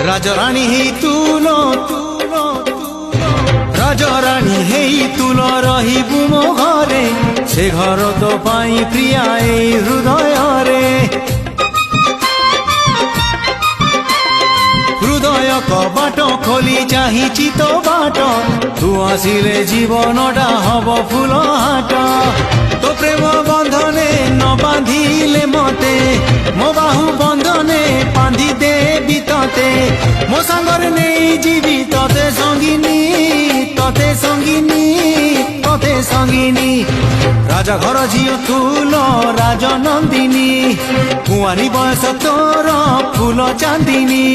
রাজরানী হেই তুলো রাজরানী হেই তুলো রহিবু মো ঘরে সে ঘর তো পাই প্রিয়া এই হৃদয়রে হৃদয় কবাট খোলি চাহিছি তো বাট তু আসিলে জীবনটা হব ফুল হাট তো প্রেম বন্ধনে ন বাঁধিলে মতে মো বাহু বন্ধনে বাঁধি দেবি ততে মো সাঙ্গরে নেই ଯିବି ততে সঙ্গিনী ততে সঙ্গিনী ততে সঙ্গিনী রাজা ঘর ঝিও তুল রাজনন্দিনী কুয়ারি বয়স তোর ফুল চাঁদিনী।